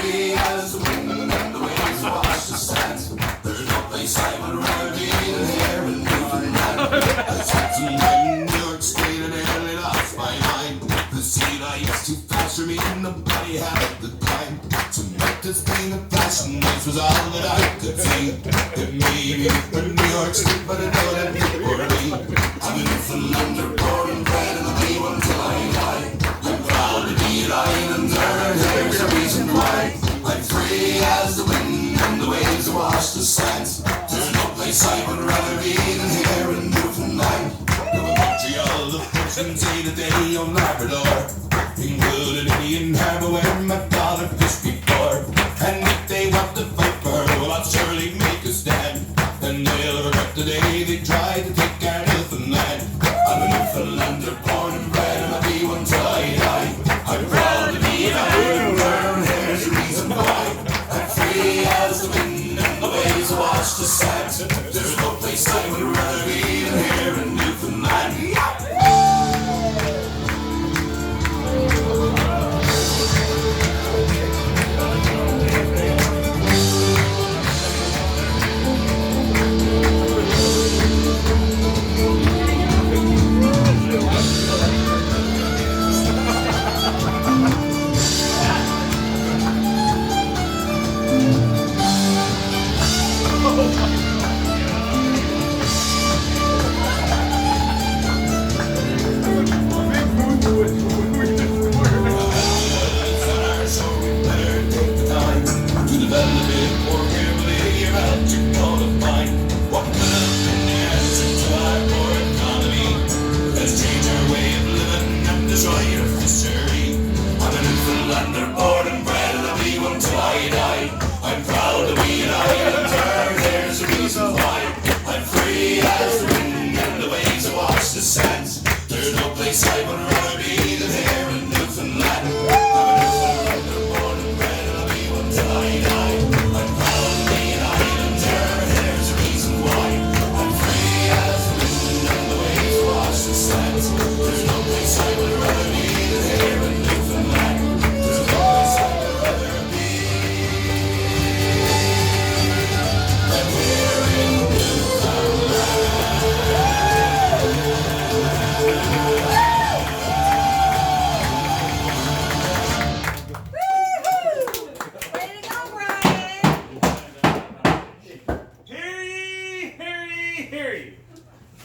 free as the wind and the waves wash the sands. There's no place I would rather be than here in Newfoundland. I spent some time in New York State and nearly lost my mind. The city life's too fast for me and nobody had the time to make this thing a fashion. This was all that I could see. It may be from New York State, but I know that it for me. I'm a Newfoundlander, born and bred, and I'll be one till I die. I'm proud to be an islander, and here's the reason why. I'm free as the wind and the waves wash the sands. There's no place I would rather be than here in Newfoundland. From Montreal to Portland, day to day on Labrador, including Indian Harbor where my father fished before. And if they want to fight for her, well, I'll surely make a stand. And they'll regret the day they tried to take our Newfoundland. I'm a Newfoundlander, born and bred, and I'll be one till I die. I'm proud to be an islander, and here's the reason why. I'm free as the wind and the waves wash the sands. There's no place I would rather be than here in Newfoundland.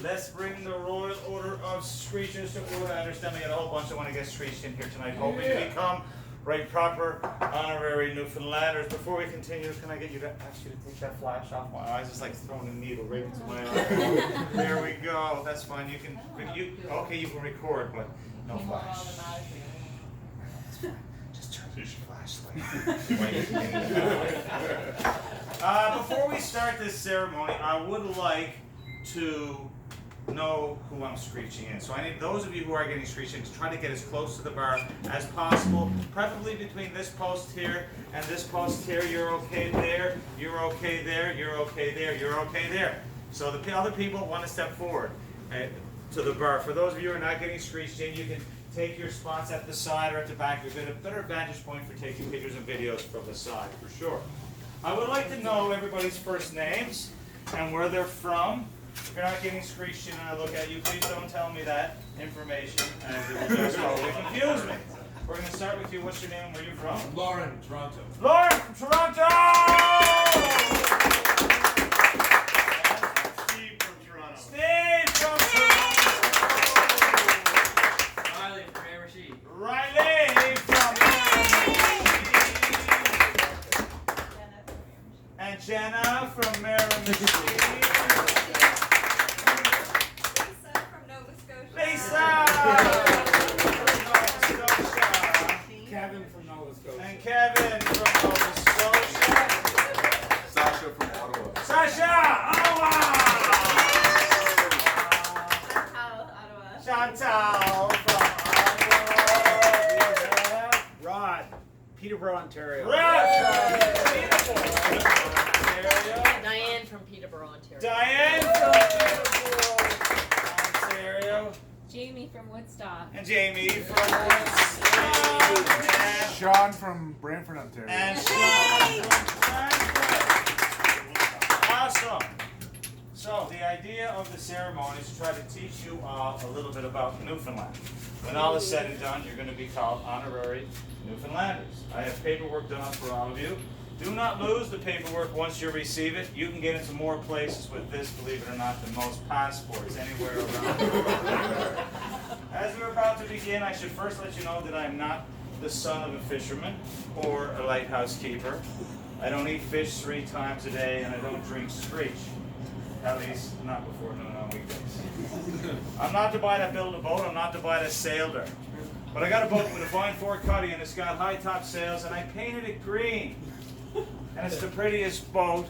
Let's bring the Royal Order of Screechers to order. I understand we got a whole bunch that want to get Screeched in here tonight, hoping to become right proper honorary Newfoundlanders. Before we continue, can I get you to ask you to take that flash off my eyes? It's like throwing a needle right into my eye. There we go. That's fine. You can record, but no flash. That's fine. Just turn your flashlight. Before we start this ceremony, I would like to know who I'm screeching in. So I need those of you who are getting screeched in to try to get as close to the bar as possible, preferably between this post here and this post here. You're okay there, you're okay there, you're okay there, you're okay there. So the other people want to step forward to the bar. For those of you who are not getting screeched in, you can take your spots at the side or at the back. You've got a better vantage point for taking pictures and videos from the side, for sure. I would like to know everybody's first names and where they're from. If you're not getting screeched in and I look at you, please don't tell me that information, and it will just totally confuse me. We're going to start with you. What's your name and where are you from? Lauren, Toronto. Lauren from Toronto! Steve from Toronto. Steve from Toronto! Riley from Miramichi. Riley from Miramichi. And Jenna from Miramichi. Kevin from Nova Scotia. And Kevin from Nova Scotia. Sasha from Ottawa. Sasha, Ottawa. Chantal from Ottawa. Rod, Peterborough, Ontario. Rod from Peterborough, Ontario. Diane from Peterborough, Ontario. Diane from Peterborough, Ontario. Jamie from Woodstock. And Jamie from Woodstock. Sean from Brantford, Ontario. And Sean from Brantford. Awesome. So the idea of the ceremony is to try to teach you all a little bit about Newfoundland. When all is said and done, you're going to be called honorary Newfoundlanders. I have paperwork done up for all of you. Do not lose the paperwork once you receive it. You can get into more places with this, believe it or not, than most passports anywhere around the world. As we're about to begin, I should first let you know that I am not the son of a fisherman or a lighthouse keeper. I don't eat fish 3 times a day, and I don't drink Screech. At least not before noon on weekdays. I'm not the boy that built a boat. I'm not the boy that sailed her. But I got a boat with a fine fork cuddy, and it's got high top sails, and I painted it green. And it's the prettiest boat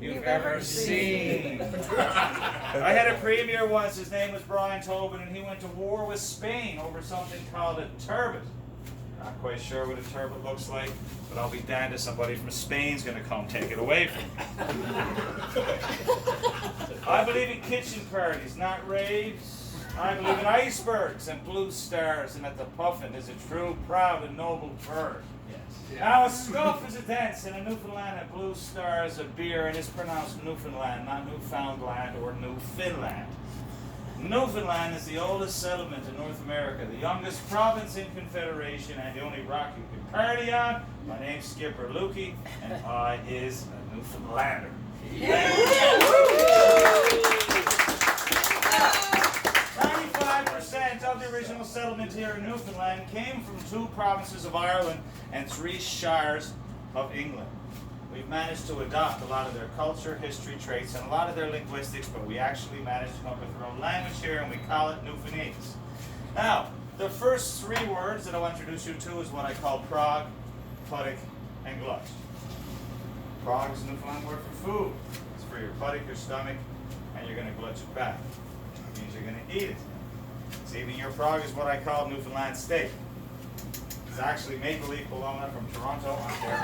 you've ever seen. I had a premier once, his name was Brian Tobin, and he went to war with Spain over something called a turbot. Not quite sure what a turbot looks like, but I'll be damned if somebody from Spain's going to come take it away from me. I believe in kitchen parties, not raves. I believe in icebergs and blue stars, and that the puffin is a true, proud, and noble bird. Now, a scuff is a dance, and a Newfoundland, a blue star is a beer, and it's pronounced Newfoundland, not Newfoundland or Newfoundland. Newfoundland is the oldest settlement in North America, the youngest province in Confederation, and the only rock you can party on. My name's Skipper Lukey, and I is a Newfoundlander. 95% of the original settlement here in Newfoundland came from 2 provinces of Ireland and 3 shires of England. We've managed to adopt a lot of their culture, history, traits, and a lot of their linguistics, but we actually managed to come up with our own language here, and we call it Newfoundlandese. Now, the first 3 words that I'll introduce you to is what I call prog, puttock, and glutch. Prog is a Newfoundland word for food. It's for your puttock, your stomach, and you're going to glutch it back. It means you're going to eat it. Saving your prog is what I call Newfoundland steak. It's actually make-believe bologna from Toronto, Ontario.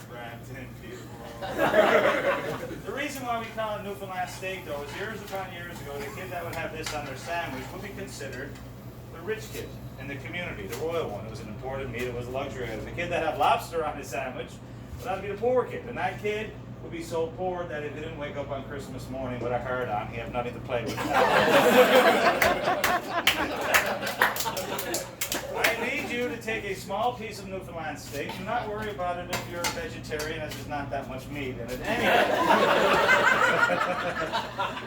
Brampton, Peterborough. The reason why we call it Newfoundland steak, though, is years upon years ago, the kid that would have this on their sandwich would be considered the rich kid in the community, the royal one. It was an imported meat, it was a luxury item. The kid that had lobster on his sandwich would have to be the poor kid, and that kid would be so poor that if he didn't wake up on Christmas morning with a herd on, he had nothing to play with. I need you to take a small piece of Newfoundland steak. Do not worry about it if you're a vegetarian, as there's not that much meat in it anyway.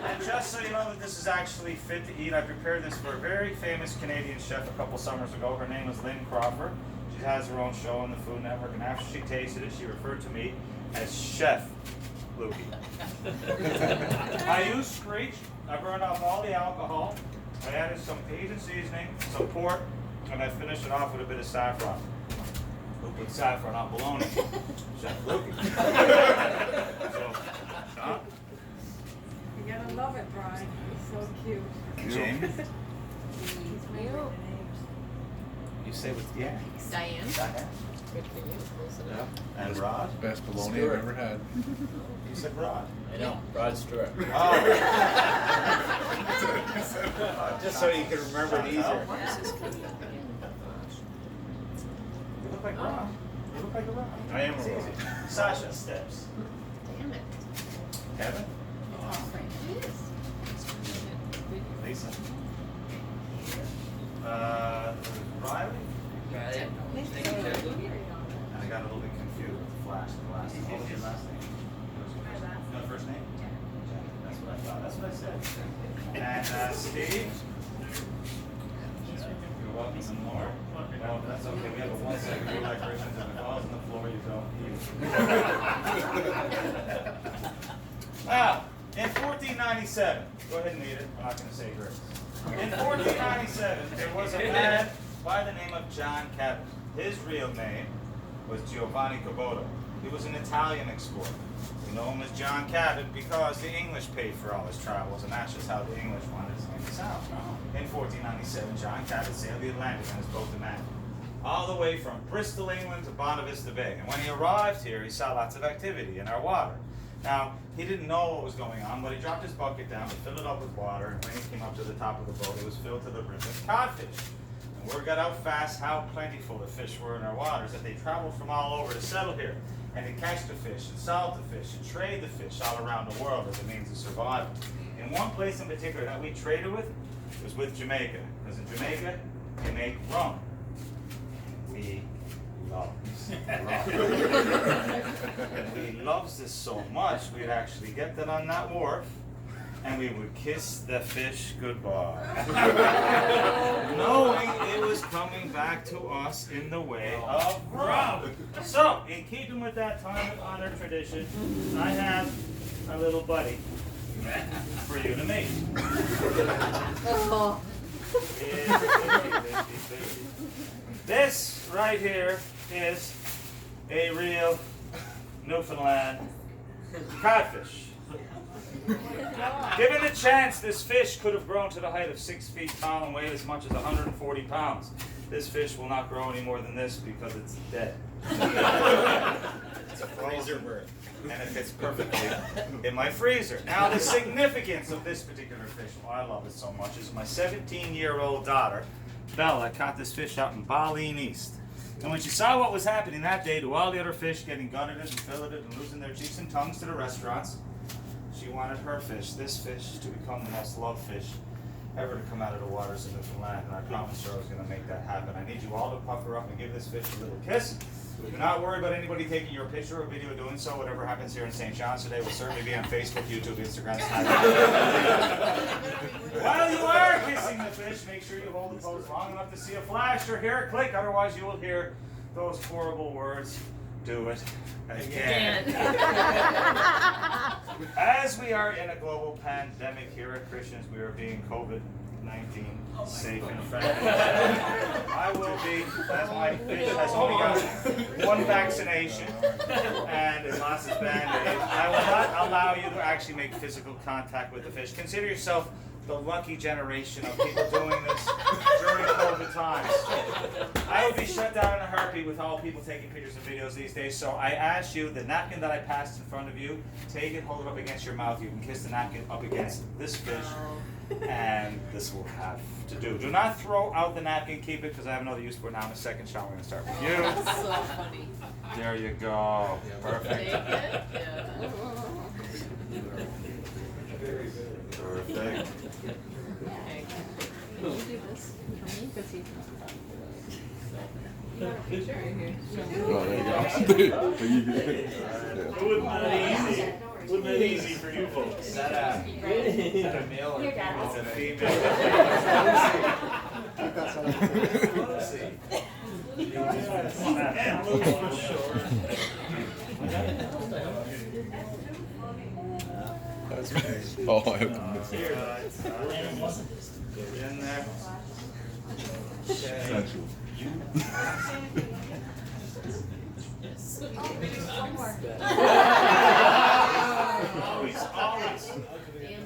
And just so you know that this is actually fit to eat, I prepared this for a very famous Canadian chef a couple summers ago. Her name is Lynn Crawford. She has her own show on the Food Network, and after she tasted it, she referred to me as Chef Lukey. I used Screech. I burned off all the alcohol. I added some Cajun seasoning, some pork, and I finished it off with a bit of saffron. Who put saffron on bologna? Chef Lukey. So, Sean? You're gonna love it, Brian. It's so cute. Jamie? You. You say with yeah. Diane. Diane. Good for you. Close enough. And Rod? Best bologna I've ever had. You said Rod. I know, Rod Stewart. Oh. Just so you can remember it easier. You look like Rod. You look like a Rod. I am a It's Rod. easy. Sasha Steps. Damn it. Kevin? It is. Lisa? Riley? And I got a little bit confused with the flash. The last name. What was your last name? No, first name? That's what I thought. That's what I said. And Steve? You're welcome some more. Well, that's okay. We have a 1 second rule like Christians. If it falls on the floor, you don't eat it. Now, in 1497, go ahead and eat it. I'm not going to say grace. In 1497, there was a man by the name of John Cabot. His real name was Giovanni Caboto. He was an Italian explorer. We know him as John Cabot because the English paid for all his travels, and that's just how the English wanted his name to sound. In 1497, John Cabot sailed the Atlantic on his boat, the Man, all the way from Bristol, England to Bonavista Bay. And when he arrived here, he saw lots of activity in our water. Now, he didn't know what was going on, but he dropped his bucket down to fill it up with water, and when he came up to the top of the boat, it was filled to the brim with codfish. And word got out fast how plentiful the fish were in our waters, that they traveled from all over to settle here, and to catch the fish, and salt the fish, and trade the fish all around the world as a means of survival. And one place in particular that we traded with was with Jamaica, because in Jamaica, they make rum. We love rum. And we loves this so much, we'd actually get that on that wharf, and we would kiss the fish goodbye. Knowing it was coming back to us in the way of rum. So, in keeping with that time-honored tradition, I have a little buddy for you to meet. Oh. This right here is a real Newfoundland codfish. Given the chance, this fish could have grown to the height of 6 feet tall and weighed as much as 140 pounds. This fish will not grow any more than this because it's dead. It's a freezer bird. And it fits perfectly in my freezer. Now, the significance of this particular fish, why I love it so much, is my 17-year-old daughter, Bella, caught this fish out in Balleen East. And when she saw what was happening that day to all the other fish getting gutted and filleted and losing their cheeks and tongues to the restaurants, she wanted her fish, this fish, to become the most loved fish ever to come out of the waters of Newfoundland. And I promised her I was going to make that happen. I need you all to pucker up and give this fish a little kiss. Do not worry about anybody taking your picture or video doing so. Whatever happens here in St. John's today will certainly be on Facebook, YouTube, Instagram, Snapchat. While you are kissing the fish, make sure you hold the pose long enough to see a flash or hear a click. Otherwise, you will hear those horrible words. Do it again. As we are in a global pandemic here at Christians, we are being COVID-19 safe and effective. I will be, as my fish has only got one vaccination and it lost its band-aid, I will not allow you to actually make physical contact with the fish. Consider yourself the lucky generation of people doing this during COVID times. I would be shut down in a heartbeat with all people taking pictures and videos these days, so I ask you, the napkin that I passed in front of you, take it, hold it up against your mouth. You can kiss the napkin up against this fish, and this will have to do. Do not throw out the napkin, keep it, because I have another use for it now in a second shot. We're going to start with you. That's so funny. There you go. Perfect. Take it? Yeah. Perfect. Okay. Can you do this for me? Because he's not you want a picture right here? Oh, there you go. Wasn't that easy for you folks? Is that a male or It's a female? That's nice. Oh, I have to miss it. In there. Okay. Essential.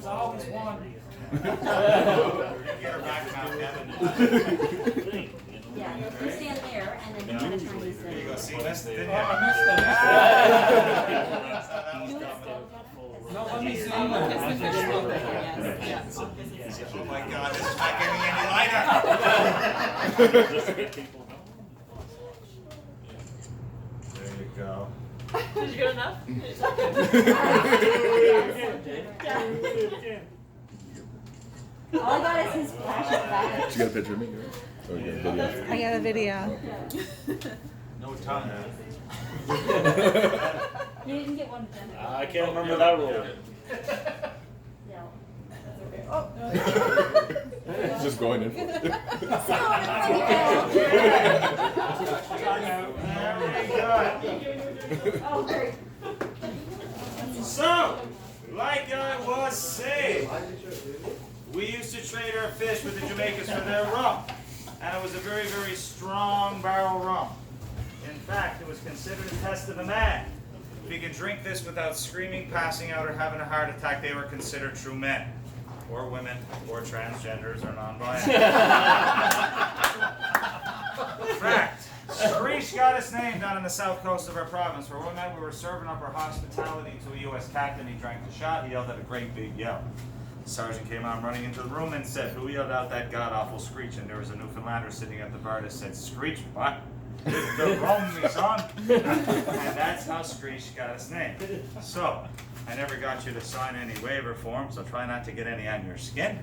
Always one. Get her back now, Kevin. Yeah, you stand there and then you kind of turn these There you go. things. See, missed it, didn't you? No, let me see. Oh my God, this is not getting any lighter. There you go. Did you get enough? All I got is his flash back. She got a picture of me, right? Oh, you got a video. I got a video. No tongue. You didn't get one of them. I can't remember that rule. Yeah, that's okay. Oh. Just going in for it. Oh, great. So, like I was saying, we used to trade our fish with the Jamaicans for their rum. And it was a very, very strong barrel rum. In fact, it was considered a test of a man. If you can drink this without screaming, passing out, or having a heart attack, they were considered true men. Or women, or transgenders, or non-binary. In fact, Screech got a this name down on the south coast of our province, where one night we were serving up our hospitality to a U.S. captain. He drank the shot. He yelled at a great big yell. The sergeant came out running into the room and said, "Who yelled out that god-awful screech?" And there was a Newfoundlander sitting at the bar that said, "Screech, what? The rum, me son." And that's how Screech got his name. So, I never got you to sign any waiver forms, so try not to get any on your skin.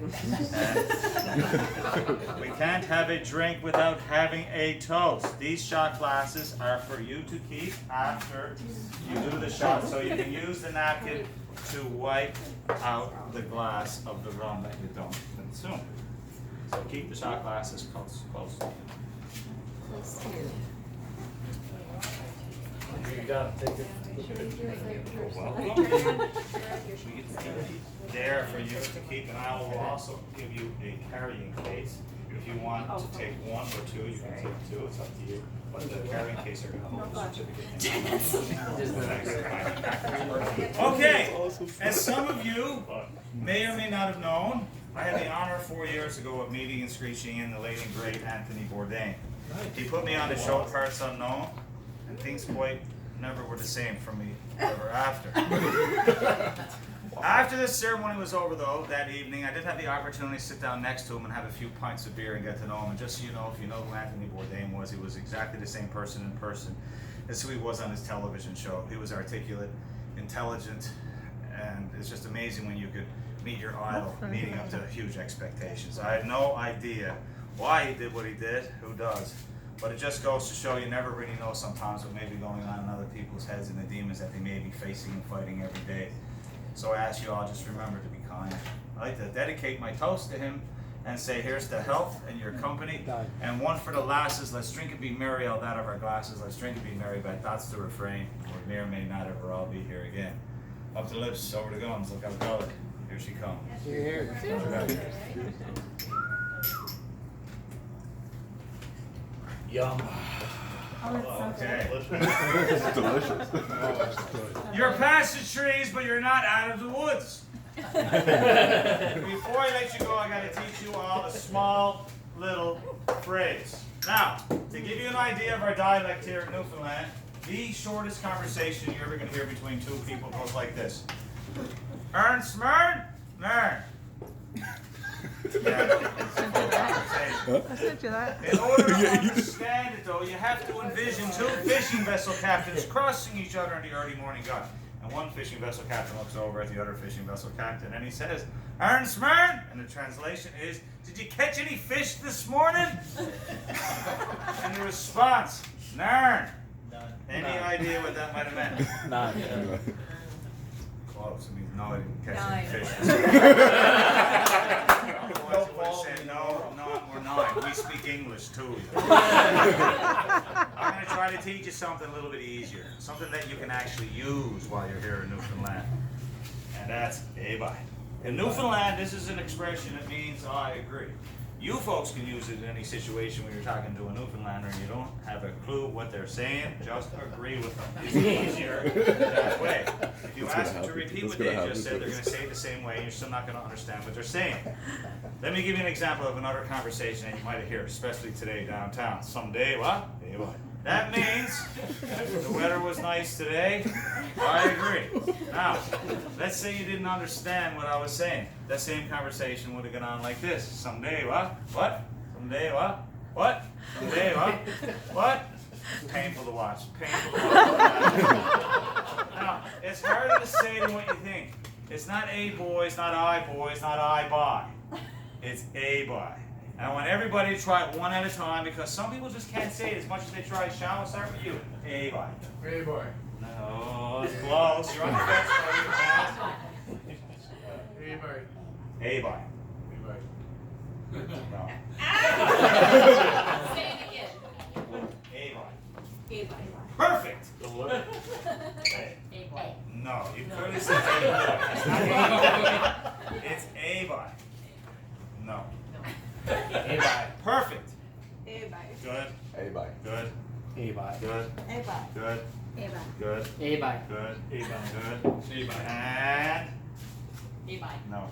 And we can't have a drink without having a toast. These shot glasses are for you to keep after you do the shot, so you can use the napkin to wipe out the glass of the rum that you don't consume. So keep the shot glasses close to you. Close to you. You gotta take it. There for you to keep, and I will also give you a carrying case. If you want to take one or two, you can take two. It's up to you. But the carrying case are going to hold the certificate. Okay, as some of you may or may not have known, I had the honor 4 years ago of meeting and screeching in the late and great Anthony Bourdain. He put me on the show Parts Unknown, and things quite never were the same for me ever after. After this ceremony was over, though, that evening, I did have the opportunity to sit down next to him and have a few pints of beer and get to know him. And just so you know, if you know who Anthony Bourdain was, he was exactly the same person in person as who he was on his television show. He was articulate, intelligent, and it's just amazing when you could meet your idol, meeting up to huge expectations. I had no idea why he did what he did. Who does? But it just goes to show you never really know sometimes what may be going on in other people's heads and the demons that they may be facing and fighting every day. So I ask you all, just remember to be kind. I like to dedicate my toast to him and say, here's to health and your company. And one for the lasses, let's drink and be merry out of our glasses. Let's drink and be merry, but that's the refrain. We may or may not ever all be here again. Up the lips, over the gums, look out belly. Here she comes. Here. Yum. Okay. It's delicious. You're past the trees, but you're not out of the woods. Before I let you go, I got to teach you all a small little phrase. Now, to give you an idea of our dialect here in Newfoundland, the shortest conversation you're ever going to hear between two people goes like this. Ern smern, mern. In order to understand it, though, you have to envision two fishing vessel captains crossing each other in the early morning gun. And one fishing vessel captain looks over at the other fishing vessel captain and he says, "Ern smern," and the translation is, "Did you catch any fish this morning?" And the response, "Nern." None. Any idea what that might have meant? None. Close. It means no, I didn't catch any Nine. fish. Otherwise, it would have said, no, we're nine. We speak English too. I'm going to try to teach you something a little bit easier. Something that you can actually use while you're here in Newfoundland. And that's "bye." In Newfoundland, this is an expression that means "I agree." You folks can use it in any situation when you're talking to a Newfoundlander and you don't have a clue what they're saying, just agree with them. It's easier that way. If you ask them to repeat what they just said, they're going to say it the same way and you're still not going to understand what they're saying. Let me give you an example of another conversation that you might have heard, especially today downtown. Someday, what? That means the weather was nice today. I agree. Now, let's say you didn't understand what I was saying. That same conversation would have gone on like this. Someday, what? What? Someday, what? What? Someday, what? What? Painful to watch. Painful to watch. Now, it's harder to say than what you think. It's not "a boy," it's not "I boy," it's not "I buy." It's "a buy." And I want everybody to try it one at a time because some people just can't say it as much as they try. Shall we start with you? "A buy." Hey boy. No, it's close. You're on the fence. Hey boy. "A buy." Hey boy. No. Say it again. "A buy." A-bye. Perfect. A-bye. No, you clearly said "A boy." It's not "A boy." It's "A buy." No. Hey bye. Perfect. A-bye. Good. Hey, bye. Good. Hey bye. Good. A-bye. Good. A-bye. Good. Hey bye. Good. Hey bye. Good. Hey bye. And A-bye. no.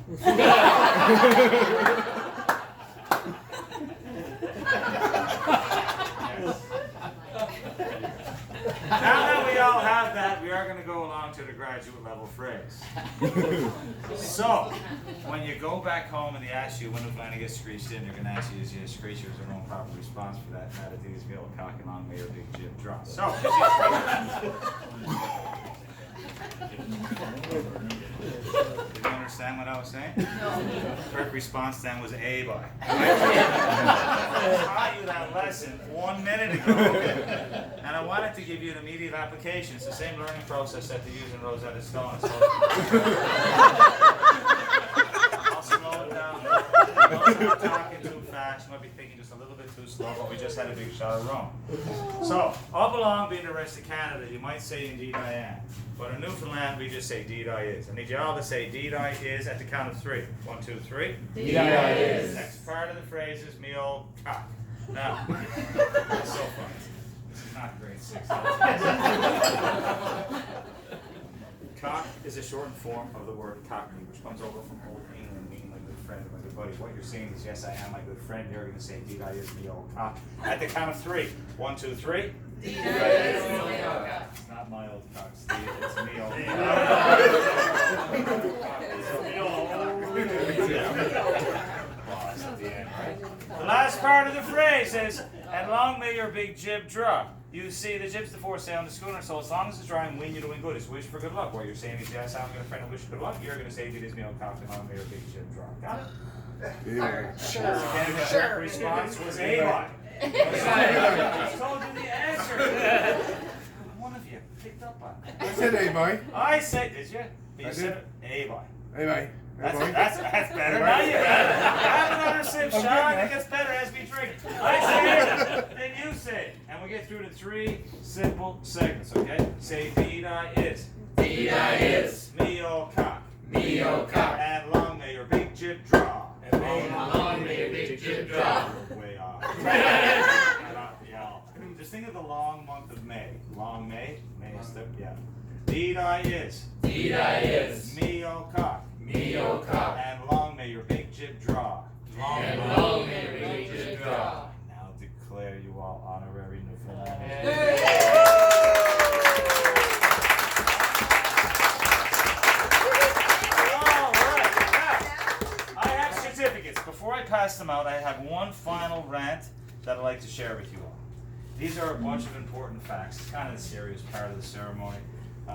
Now that we all have that, we are going to go along to the graduate level phrase. So, when you go back home and they ask you when the plan gets screeched in, they're going to ask you, is your screecher is there no proper response for that? Now that these be old cock and long may or big jib drop. So, did you understand what I was saying? No. Correct response then was A boy. I taught you that lesson 1 minute ago, and I wanted to give you an immediate application. It's the same learning process that they use in Rosetta Stone. So I'll slow it down. I'm not talking too fast. You might be thinking just a little bit too slow, but we just had a big shot of rum. So, up along being the rest of Canada, you might say indeed I am. But in Newfoundland, we just say deed I is. I need you all to say deed I is at the count of 3. 1, 2, 3. Deed I is. Next part of the phrase is me old cock. Now, that's so funny. This is not grade 6. Cock is a shortened form of the word cockney, which comes over from old England, meaning my good friend or my good buddy. What you're saying is, yes, I am my good friend. You're going to say, deed I is me old cock. At the count of 3. 1, 2, 3. Deed I is me old cock. It's not my old cock, Steve. It's me old at the end, right? The last part of the phrase is, and long may your big jib drop. You see, the jib's the foresail on the schooner, so as long as it's dry and wind, you're doing good. It's wish for good luck. What you're saying is, yes, I'm going to friend and wish for good luck. You're going to say, it is me old cock, and long may your big jib drop. Got it? Yeah. Again, the correct response was A. I told you the answer. One of you picked up on it. I said hey, boy. I said, did you? But you I said A. I. Hey, boy. That's better. Now you got it. Have another sip, Sean. It gets better as we drink. I say it, then you say it. And we get through to 3 simple segments, okay? Say deed I is. Deed I is. Me old cock. Me old cock. And long may your big jib draw. And long may your big jib draw. Way off. Just think of the long month of May. Long May. May is the, yeah. Deed I is. Deed I is. Me old cock. Me old cock. And long may your big jib draw. And long may your big jib draw. Now declare you all honorary Newfoundlanders. All right. Now, I have certificates. Before I pass them out, I have one final rant that I'd like to share with you all. These are a bunch of important facts. It's kind of the serious part of the ceremony.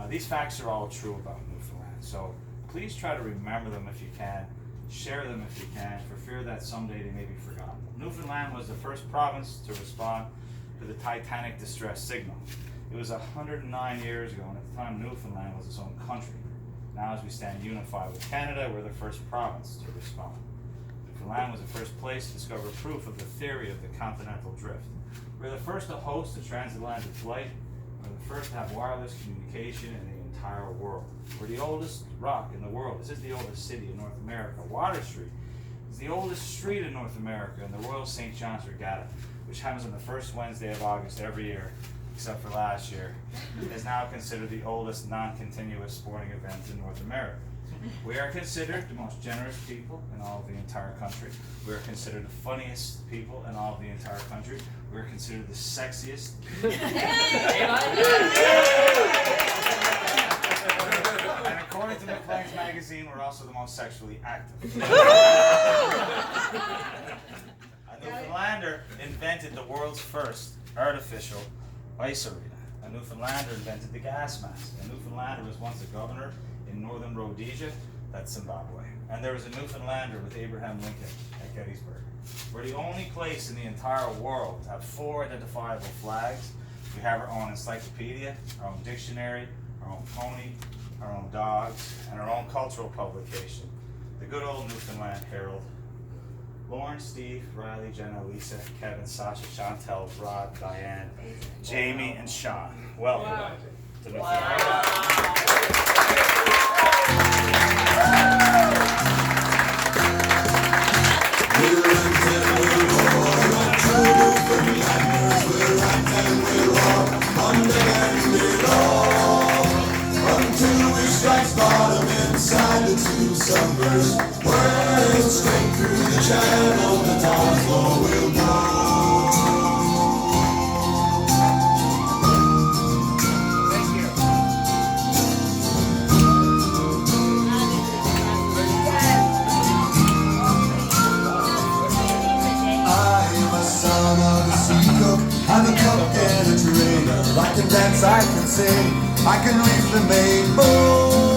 These facts are all true about Newfoundland. So please try to remember them if you can. Share them if you can, for fear that someday they may be forgotten. Newfoundland was the first province to respond to the Titanic distress signal. It was 109 years ago, and at the time Newfoundland was its own country. Now as we stand unified with Canada, we're the first province to respond. Newfoundland was the first place to discover proof of the theory of the continental drift. We're the first to host a transatlantic flight. We're the first to have wireless communication in the entire world. We're the oldest rock in the world. This is the oldest city in North America. Water Street is the oldest street in North America, and the Royal St. John's Regatta, which happens on the first Wednesday of August every year, except for last year, is now considered the oldest non-continuous sporting event in North America. We are considered the most generous people in all of the entire country. We are considered the funniest people in all of the entire country. We are considered the sexiest. And according to McLean's magazine, we're also the most sexually active. A Newfoundlander invented the world's first artificial ice arena. A Newfoundlander invented the gas mask. A Newfoundlander was once a governor in northern Rhodesia, that's Zimbabwe. And there was a Newfoundlander with Abraham Lincoln at Gettysburg. We're the only place in the entire world to have 4 identifiable flags. We have our own encyclopedia, our own dictionary, our own pony, our own dogs, and our own cultural publication, the good old Newfoundland Herald. Lauren, Steve, Riley, Jenna, Lisa, Kevin, Sasha, Chantel, Rod, Diane, Jamie, and Sean. Welcome to Newfoundland. Until we strike bottom inside the 2 summers, whirling straight through the channel, the dawn floor will go. dance, I can sing, I can reach the main. Oh,